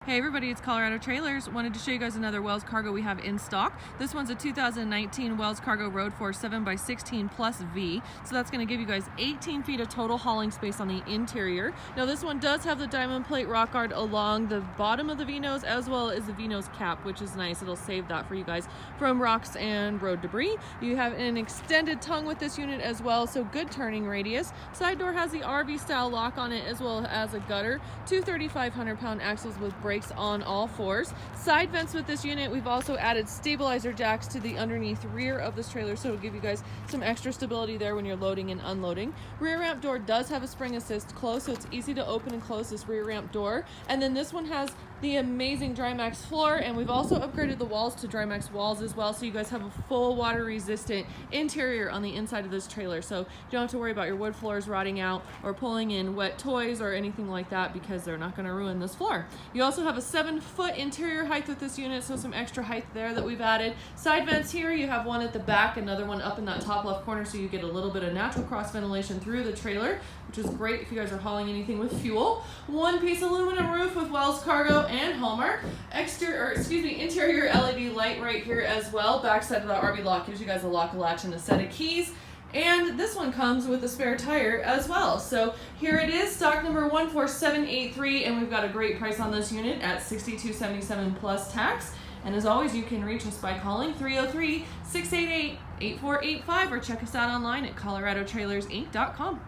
Hey everybody, it's Colorado Trailers. Wanted to show you guys another Wells cargo we have in stock. This one's a 2019 Wells Cargo Road Force 7x16+V. So that's going to give you guys 18 feet of total hauling space on the interior. Now this one does have the diamond plate rock guard along the bottom of the V-nose as well as the V-nose cap, which is nice. It'll save that for you guys from rocks and road debris. You have an extended tongue with this unit as well, so good turning radius. Side door has the RV style lock on it as well as a gutter. Two 3,500-pound axles with brakes on all fours. Side vents with this unit. We've also added stabilizer jacks to the underneath rear of this trailer, so it'll give you guys some extra stability there when you're loading and unloading. Rear ramp door does have a spring assist close, so it's easy to open and close this rear ramp door. And then this one has the amazing Drymax floor, and we've also upgraded the walls to Drymax walls as well, so you guys have a full water resistant interior on the inside of this trailer, so you don't have to worry about your wood floors rotting out or pulling in wet toys or anything like that, because they're not going to ruin this floor. You also have a 7-foot interior height with this unit, so some extra height there that we've added. Side vents here, you have one at the back, another one up in that top left corner, so you get a little bit of natural cross ventilation through the trailer, which is great if you guys are hauling anything with fuel. One piece aluminum roof with Wells Cargo and Haulmark. Interior LED light right here as well. Backside of the RV lock gives you guys a lock, a latch, and a set of keys. And this one comes with a spare tire as well. So here it is, stock number 14783, and we've got a great price on this unit at $62.77 plus tax. And as always, you can reach us by calling 303-688-8485 or check us out online at coloradotrailersinc.com.